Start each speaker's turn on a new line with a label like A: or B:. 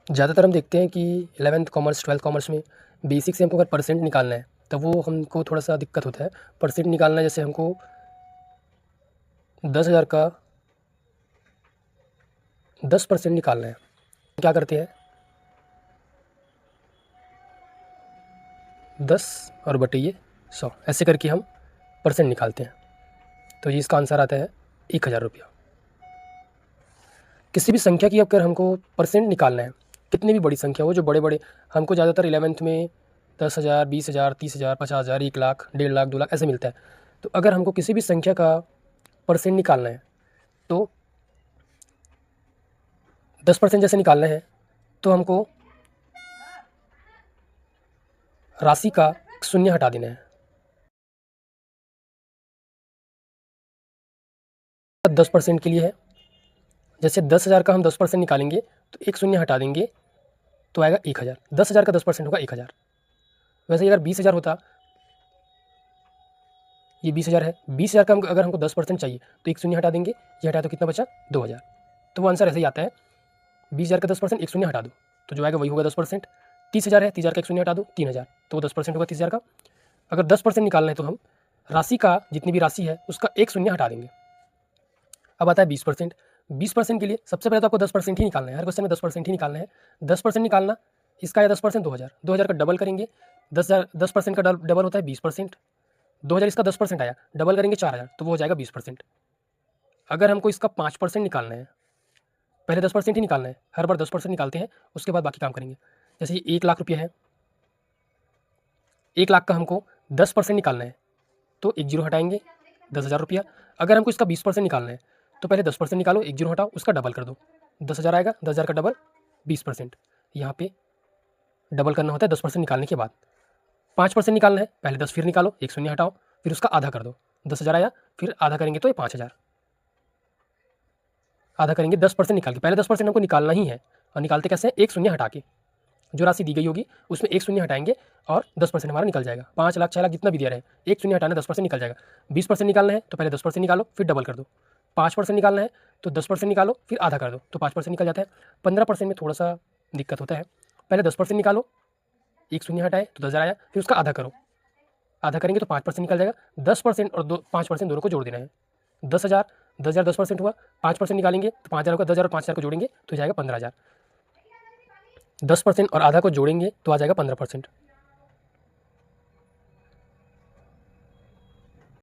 A: ज़्यादातर हम देखते हैं कि 11th कॉमर्स 12th कॉमर्स में बेसिक से हमको अगर परसेंट निकालना है तब वो हमको थोड़ा सा दिक्कत होता है। परसेंट निकालना है, जैसे हमको 10,000 का 10% निकालना है। क्या करते हैं, 10 और बटे ये 100 ऐसे करके हम परसेंट निकालते हैं। तो ये इसका आंसर आता है 1,000 रुपया। किसी भी संख्या की अगर हमको परसेंट निकालना है, कितनी भी बड़ी संख्या हो, जो बड़े बड़े हमको ज़्यादातर 11th में 10,000 20,000 30,000 50,000 1 लाख 1.5 लाख 2 लाख ऐसे मिलता है। तो अगर हमको किसी भी संख्या का परसेंट निकालना है तो 10% जैसे निकालना है तो हमको राशि का शून्य हटा देना है। 10% के लिए है, जैसे 10,000 का हम 10% निकालेंगे तो एक शून्य हटा देंगे तो आएगा 1,000। 10,000 का 10% होगा 1,000। वैसे अगर 20,000 होता, ये 20,000 है, 20,000 का अगर हमको 10% चाहिए तो एक शून्य हटा देंगे, ये हटाया तो कितना बचा 2,000। तो वो आंसर ऐसे ही आता है, 20,000 का 10% एक शून्य हटा दो तो जो आएगा वही होगा 10%। 30,000 है, 30,000 का एक शून्य हटा दो 3,000, तो वो 10% होगा 30,000 का। अगर 10% निकालना है तो हम राशि का जितनी भी राशि है उसका एक शून्य हटा देंगे। अब आता है 20%। 20% के लिए सबसे पहले तो आपको 10% ही निकालना है, हर क्वेश्चन में 10% ही निकालना है। 10% निकालना, इसका या 10% 2,000, 2,000 का डबल करेंगे, 10% का डबल होता है 20%। 2,000 इसका 10% आया, डबल करेंगे 4,000 तो वो हो जाएगा 20%। अगर हमको इसका 5% निकालना है, पहले 10% ही निकालना है, हर बार 10% निकालते हैं, उसके बाद बाकी काम करेंगे। जैसे ये 1 लाख रुपया है, 1 लाख का हमको 10% निकालना है तो एक जीरो हटाएंगे, 10,000 रुपया। अगर हमको इसका 20% निकालना है तो पहले 10% निकालो, एक जीरो हटाओ, उसका डबल कर दो, 10,000 आएगा, 10,000 का डबल 20%। यहाँ पे डबल करना होता है 10% निकालने के बाद। 5% निकालना है, पहले 10 फिर निकालो, एक शून्य हटाओ, फिर उसका आधा कर दो, 10,000 आया, फिर आधा करेंगे तो ये 5,000। आधा करेंगे 10% निकाल के, पहले 10% हमको निकालना ही है, और निकालते कैसे हैं, एक शून्य हटा के, जो राशि दी गई होगी उसमें एक शून्य हटाएंगे और 10% हमारा निकल जाएगा। 5 लाख 6 लाख जितना भी दिया रहे, एक शून्य हटाना 10% निकल जाएगा। 20% निकालना है तो पहले 10% निकालो, फिर डबल कर दो। 5% निकालना है तो 10% निकालो, फिर आधा कर दो, तो 5% निकल जाता है। 15% में थोड़ा सा दिक्कत होता है, पहले 10% निकालो, एक शून्य हटाए तो 10,000 आया, फिर उसका आधा करो, आधा करेंगे तो 5% निकल जाएगा। 10% और 5% दोनों को जोड़ देना है। 10,000, 10,000 10% हुआ, 5% निकालेंगे तो 5,000 होगा, 10,000 और 5,000 को जोड़ेंगे तो जाएगा 15,000। 10% और आधा को जोड़ेंगे तो आ जाएगा 15%।